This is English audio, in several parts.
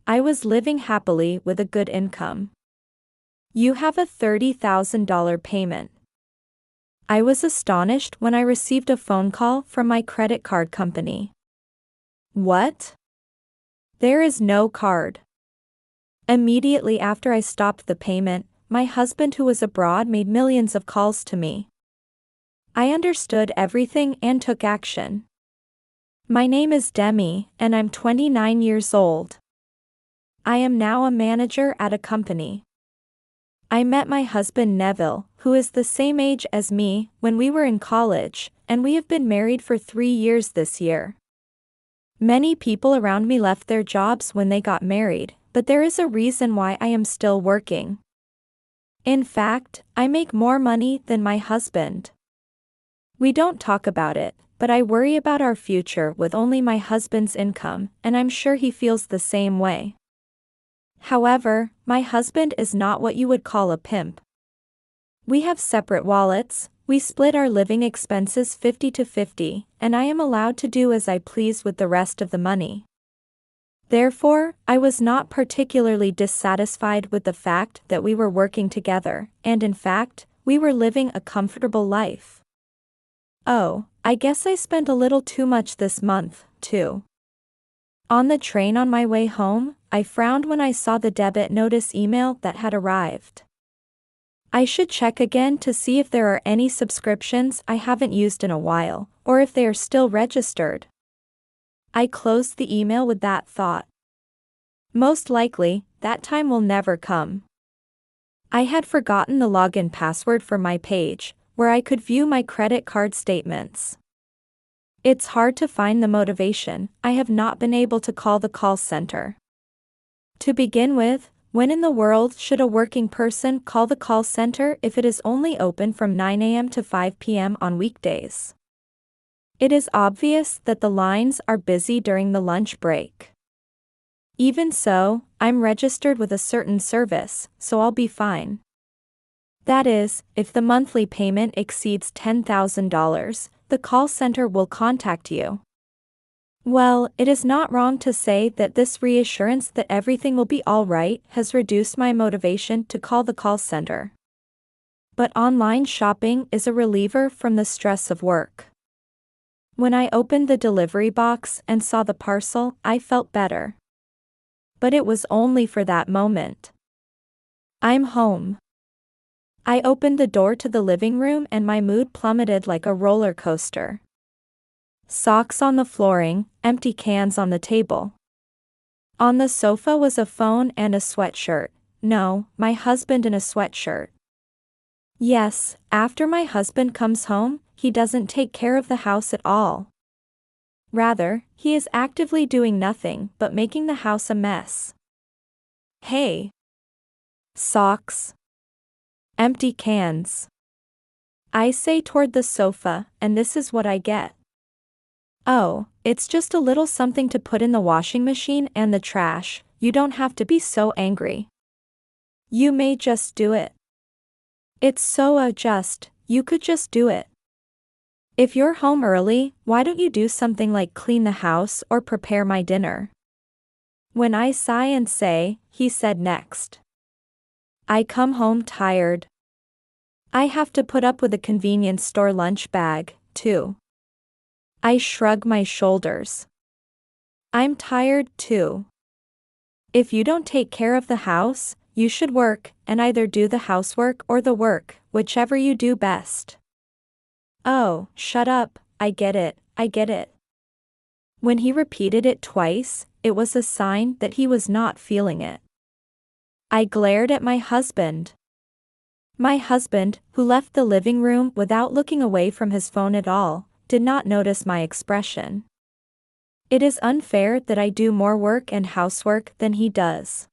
I was living happily with a good income. You have a $30,000 payment. I was astonished when I received a phone call from my credit card company. What? There is no card. Immediately after I stopped the payment, my husband who was abroad made millions of calls to me. I understood everything and took action. My name is Demi, and I'm 29 years old. I am now a manager at a company. I met my husband Neville, who is the same age as me, when we were in college, and we have been married for 3 years this year. Many people around me left their jobs when they got married, but there is a reason why I am still working. In fact, I make more money than my husband. We don't talk about it, but I worry about our future with only my husband's income, and I'm sure he feels the same way. However, my husband is not what you would call a pimp. We have separate wallets, we split our living expenses 50-50, and I am allowed to do as I please with the rest of the money. Therefore, I was not particularly dissatisfied with the fact that we were working together, and in fact, we were living a comfortable life. Oh, I guess I spent a little too much this month, too. On the train on my way home, I frowned when I saw the debit notice email that had arrived. I should check again to see if there are any subscriptions I haven't used in a while, or if they are still registered. I closed the email with that thought. Most likely, that time will never come. I had forgotten the login password for my page, where I could view my credit card statements. It's hard to find the motivation. I have not been able to call the call center. To begin with, when in the world should a working person call the call center if it is only open from 9 a.m. to 5 p.m. on weekdays? It is obvious that the lines are busy during the lunch break. Even so, I'm registered with a certain service, so I'll be fine. That is, if the monthly payment exceeds $10,000, the call center will contact you. Well, it is not wrong to say that this reassurance that everything will be all right has reduced my motivation to call the call center. But online shopping is a reliever from the stress of work. When I opened the delivery box and saw the parcel, I felt better. But it was only for that moment. I'm home. I opened the door to the living room and my mood plummeted like a roller coaster. Socks on the flooring, empty cans on the table. On the sofa was a phone and a sweatshirt. No, my husband in a sweatshirt. Yes, after my husband comes home, he doesn't take care of the house at all. Rather, he is actively doing nothing but making the house a mess. Hey! Socks. Empty cans. I say toward the sofa, and this is what I get. Oh, it's just a little something to put in the washing machine and the trash. You don't have to be so angry. You may just do it. It's so just, you could just do it. If you're home early, why don't you do something like clean the house or prepare my dinner? When I sigh and say, he said next. I come home tired. I have to put up with a convenience store lunch bag, too. I shrug my shoulders. I'm tired, too. If you don't take care of the house, you should work, and either do the housework or the work, whichever you do best. Oh, shut up, I get it, I get it. When he repeated it twice, it was a sign that he was not feeling it. I glared at my husband. My husband, who left the living room without looking away from his phone at all, did not notice my expression. It is unfair that I do more work and housework than he does.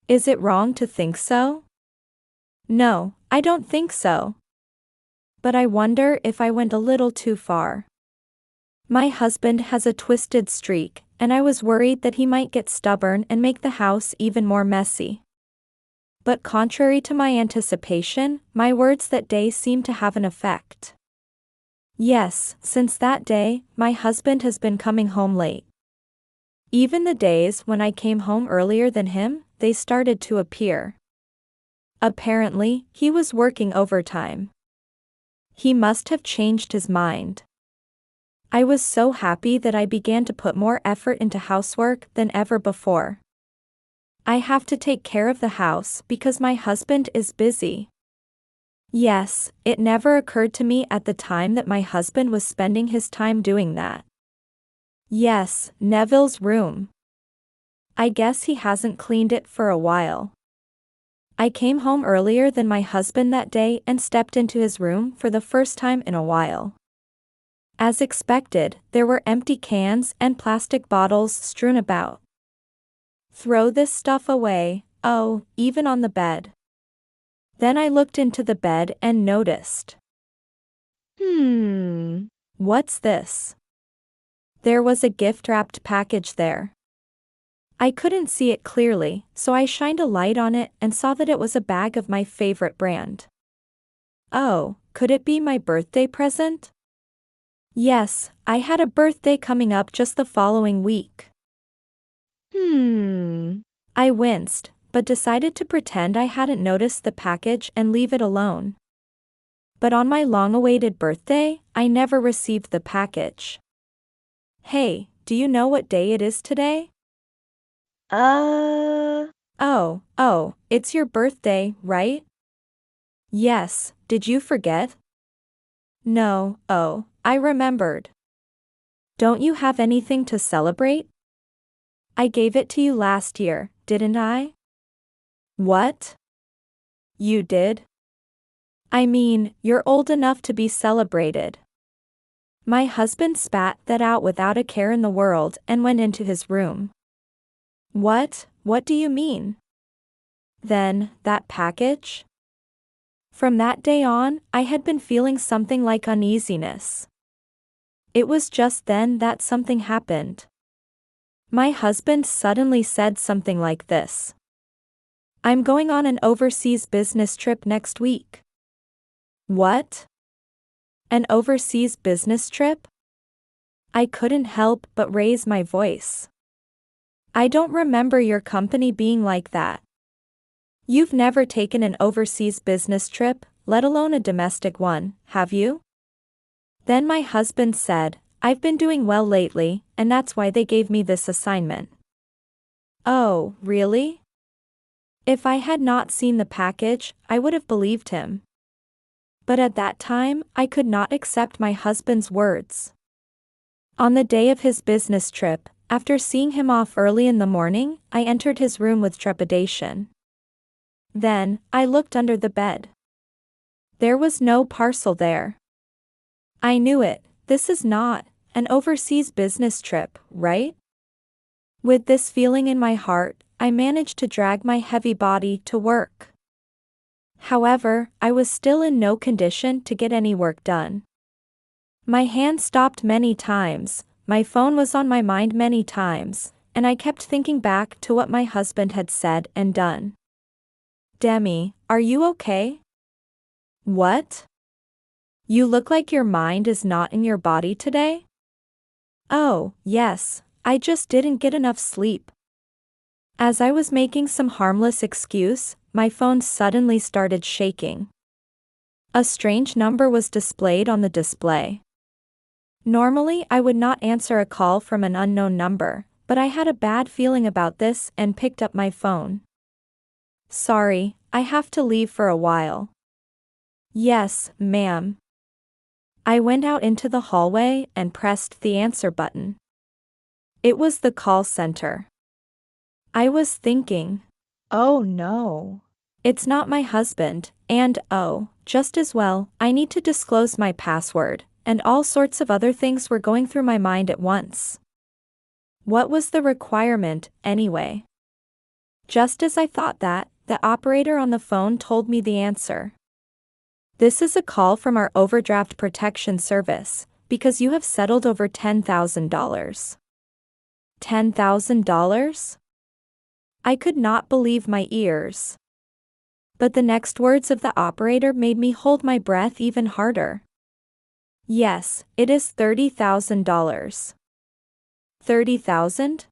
Is it wrong to think so? No, I don't think so. But I wonder if I went a little too far. My husband has a twisted streak, and I was worried that he might get stubborn and make the house even more messy. But contrary to my anticipation, my words that day seemed to have an effect. Yes, since that day, my husband has been coming home late. Even the days when I came home earlier than him, they started to appear. Apparently, he was working overtime. He must have changed his mind. I was so happy that I began to put more effort into housework than ever before. I have to take care of the house because my husband is busy. Yes, it never occurred to me at the time that my husband was spending his time doing that. Yes, Neville's room. I guess he hasn't cleaned it for a while. I came home earlier than my husband that day and stepped into his room for the first time in a while. As expected, there were empty cans and plastic bottles strewn about. Throw this stuff away, oh, even on the bed. Then I looked into the bed and noticed. What's this? There was a gift-wrapped package there. I couldn't see it clearly, so I shined a light on it and saw that it was a bag of my favorite brand. Oh, could it be my birthday present? Yes, I had a birthday coming up just the following week. I winced, but decided to pretend I hadn't noticed the package and leave it alone. But on my long-awaited birthday, I never received the package. Hey, do you know what day it is today? Oh, it's your birthday, right? Yes, did you forget? No, oh, I remembered. Don't you have anything to celebrate? I gave it to you last year, didn't I? What? You did? I mean, you're old enough to be celebrated. My husband spat that out without a care in the world and went into his room. What do you mean? Then, that package? From that day on, I had been feeling something like uneasiness. It was just then that something happened. My husband suddenly said something like this. I'm going on an overseas business trip next week. What? An overseas business trip? I couldn't help but raise my voice. I don't remember your company being like that. You've never taken an overseas business trip, let alone a domestic one, have you? Then my husband said, I've been doing well lately, and that's why they gave me this assignment. Oh, really? If I had not seen the package, I would have believed him. But at that time, I could not accept my husband's words. On the day of his business trip, after seeing him off early in the morning, I entered his room with trepidation. Then, I looked under the bed. There was no parcel there. I knew it, this is not an overseas business trip, right? With this feeling in my heart, I managed to drag my heavy body to work. However, I was still in no condition to get any work done. My hand stopped many times, my phone was on my mind many times, and I kept thinking back to what my husband had said and done. Demi, are you okay? What? You look like your mind is not in your body today? Oh, yes, I just didn't get enough sleep. As I was making some harmless excuse, my phone suddenly started shaking. A strange number was displayed on the display. Normally I would not answer a call from an unknown number, but I had a bad feeling about this and picked up my phone. Sorry, I have to leave for a while. Yes, ma'am. I went out into the hallway and pressed the answer button. It was the call center. I was thinking, oh no. It's not my husband, and oh, just as well, I need to disclose my password, and all sorts of other things were going through my mind at once. What was the requirement, anyway? Just as I thought that, the operator on the phone told me the answer. This is a call from our overdraft protection service, because you have settled over $10,000. $10,000? I could not believe my ears. But the next words of the operator made me hold my breath even harder. Yes, it is $30,000. $30,000?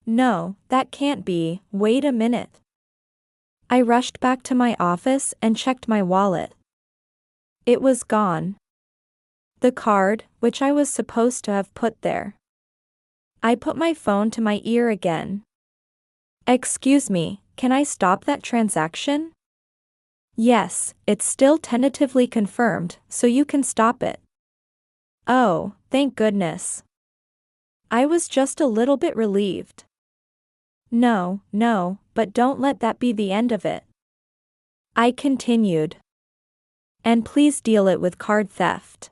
No, that can't be, wait a minute. I rushed back to my office and checked my wallet. It was gone. The card, which I was supposed to have put there. I put my phone to my ear again. Excuse me, can I stop that transaction? Yes, it's still tentatively confirmed, so you can stop it. Oh, thank goodness. I was just a little bit relieved. No, but don't let that be the end of it. I continued. And please deal it with card theft.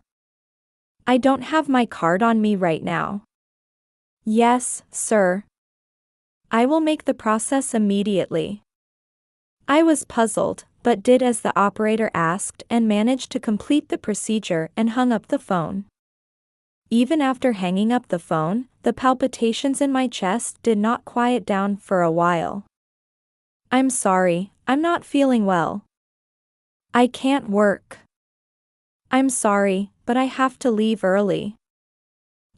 I don't have my card on me right now. Yes, sir. I will make the process immediately. I was puzzled, but did as the operator asked and managed to complete the procedure and hung up the phone. Even after hanging up the phone, the palpitations in my chest did not quiet down for a while. I'm sorry, I'm not feeling well. I can't work. I'm sorry, but I have to leave early.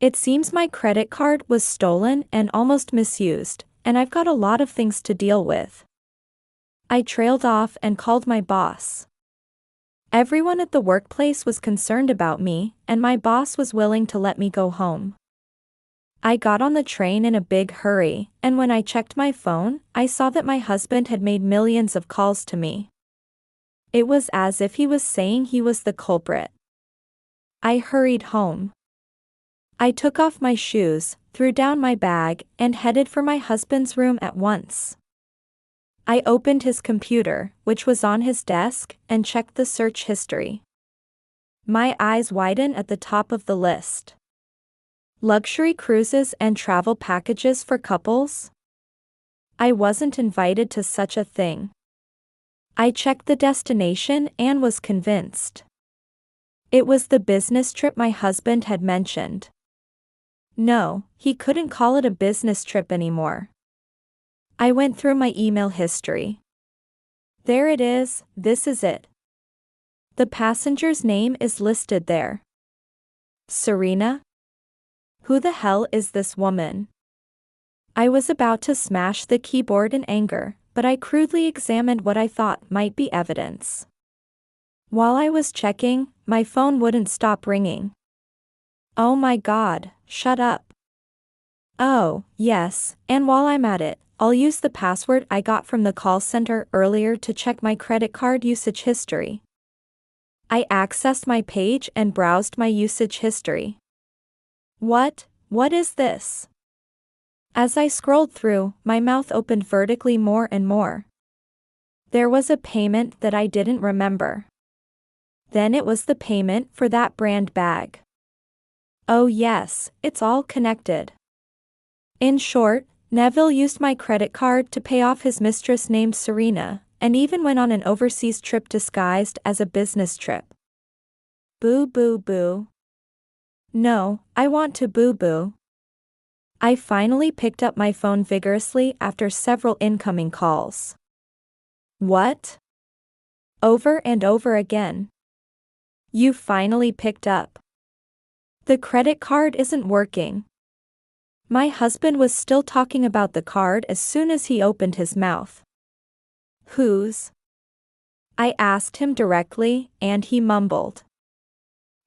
It seems my credit card was stolen and almost misused, and I've got a lot of things to deal with. I trailed off and called my boss. Everyone at the workplace was concerned about me, and my boss was willing to let me go home. I got on the train in a big hurry, and when I checked my phone, I saw that my husband had made millions of calls to me. It was as if he was saying he was the culprit. I hurried home. I took off my shoes, threw down my bag, and headed for my husband's room at once. I opened his computer, which was on his desk, and checked the search history. My eyes widened at the top of the list. Luxury cruises and travel packages for couples? I wasn't invited to such a thing. I checked the destination and was convinced. It was the business trip my husband had mentioned. No, he couldn't call it a business trip anymore. I went through my email history. There it is, this is it. The passenger's name is listed there. Serena? Who the hell is this woman? I was about to smash the keyboard in anger, but I crudely examined what I thought might be evidence. While I was checking, my phone wouldn't stop ringing. Oh my God, shut up. Oh, yes, and while I'm at it, I'll use the password I got from the call center earlier to check my credit card usage history. I accessed my page and browsed my usage history. What is this? As I scrolled through, my mouth opened vertically more and more. There was a payment that I didn't remember. Then it was the payment for that brand bag. Oh yes, it's all connected. In short, Neville used my credit card to pay off his mistress named Serena, and even went on an overseas trip disguised as a business trip. Boo boo boo. No, I want to boo boo. I finally picked up my phone vigorously after several incoming calls. What? Over and over again. You finally picked up. The credit card isn't working. My husband was still talking about the card as soon as he opened his mouth. Whose? I asked him directly, and he mumbled.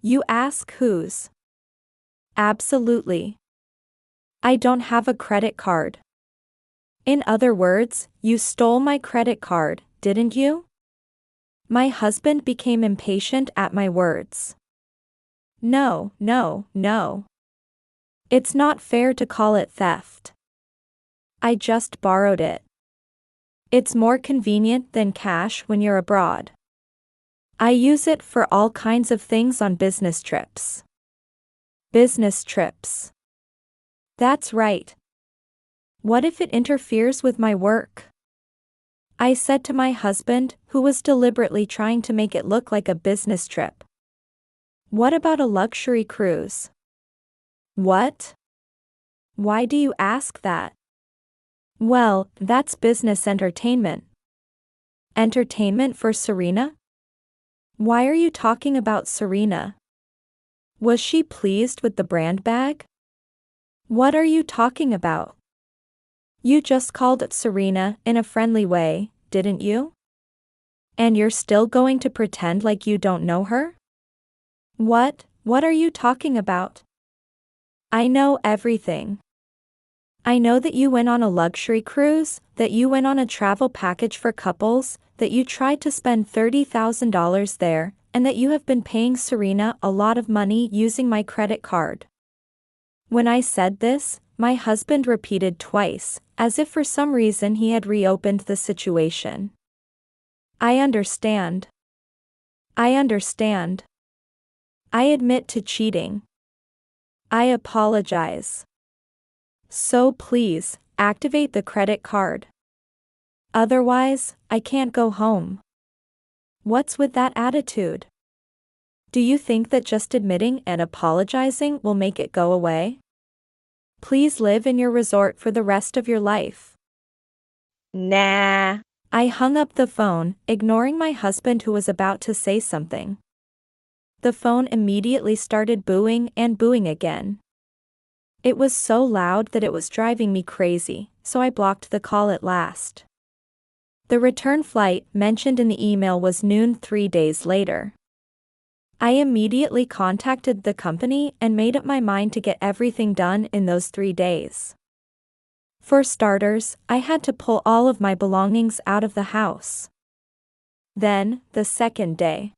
You ask whose? Absolutely. I don't have a credit card. In other words, you stole my credit card, didn't you? My husband became impatient at my words. No. It's not fair to call it theft. I just borrowed it. It's more convenient than cash when you're abroad. I use it for all kinds of things on business trips. Business trips. That's right. What if it interferes with my work? I said to my husband, who was deliberately trying to make it look like a business trip. What about a luxury cruise? What? Why do you ask that? Well, that's business entertainment. Entertainment for Serena? Why are you talking about Serena? Was she pleased with the brand bag? What are you talking about? You just called Serena in a friendly way, didn't you? And you're still going to pretend like you don't know her? What are you talking about? I know everything. I know that you went on a luxury cruise, that you went on a travel package for couples, that you tried to spend $30,000 there, and that you have been paying Serena a lot of money using my credit card. When I said this, my husband repeated twice, as if for some reason he had reopened the situation. I understand. I understand. I admit to cheating. I apologize. So please, activate the credit card. Otherwise, I can't go home. What's with that attitude? Do you think that just admitting and apologizing will make it go away? Please live in your resort for the rest of your life. Nah. I hung up the phone, ignoring my husband who was about to say something. The phone immediately started booing and booing again. It was so loud that it was driving me crazy, so I blocked the call at last. The return flight mentioned in the email was noon 3 days later. I immediately contacted the company and made up my mind to get everything done in those 3 days. For starters, I had to pull all of my belongings out of the house. Then, the second day.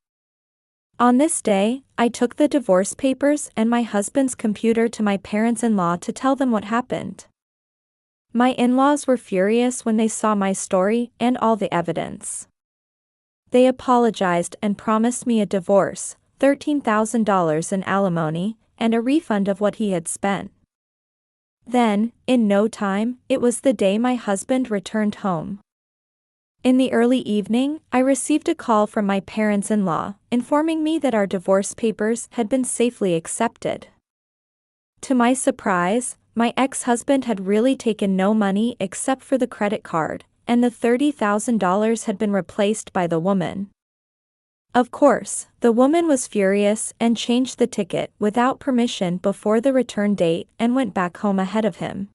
On this day, I took the divorce papers and my husband's computer to my parents-in-law to tell them what happened. My in-laws were furious when they saw my story and all the evidence. They apologized and promised me a divorce, $13,000 in alimony, and a refund of what he had spent. Then, in no time, it was the day my husband returned home. In the early evening, I received a call from my parents-in-law, informing me that our divorce papers had been safely accepted. To my surprise, my ex-husband had really taken no money except for the credit card, and the $30,000 had been replaced by the woman. Of course, the woman was furious and changed the ticket without permission before the return date and went back home ahead of him.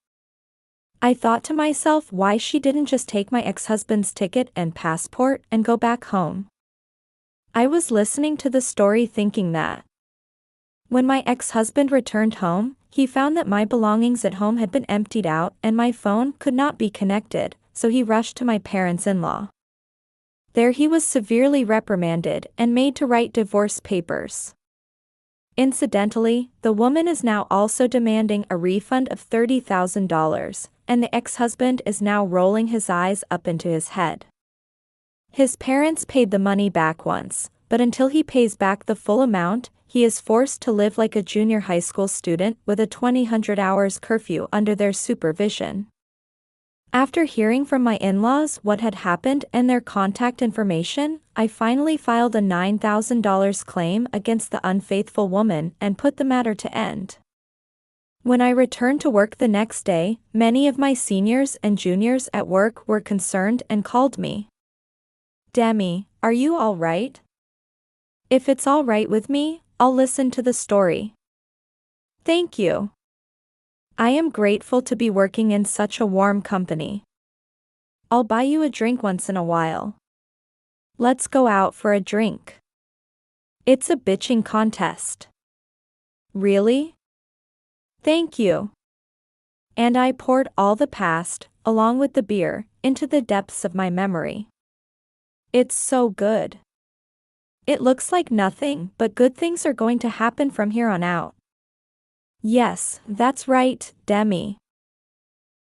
I thought to myself why she didn't just take my ex-husband's ticket and passport and go back home. I was listening to the story thinking that. When my ex-husband returned home, he found that my belongings at home had been emptied out and my phone could not be connected, so he rushed to my parents-in-law. There he was severely reprimanded and made to write divorce papers. Incidentally, the woman is now also demanding a refund of $30,000, and the ex-husband is now rolling his eyes up into his head. His parents paid the money back once, but until he pays back the full amount, he is forced to live like a junior high school student with a 200 hours curfew under their supervision. After hearing from my in-laws what had happened and their contact information, I finally filed a $9,000 claim against the unfaithful woman and put the matter to end. When I returned to work the next day, many of my seniors and juniors at work were concerned and called me. Demi, are you all right? If it's all right with me, I'll listen to the story. Thank you. I am grateful to be working in such a warm company. I'll buy you a drink once in a while. Let's go out for a drink. It's a bitching contest. Really? Thank you. And I poured all the past, along with the beer, into the depths of my memory. It's so good. It looks like nothing but good things are going to happen from here on out. Yes, that's right, Demi.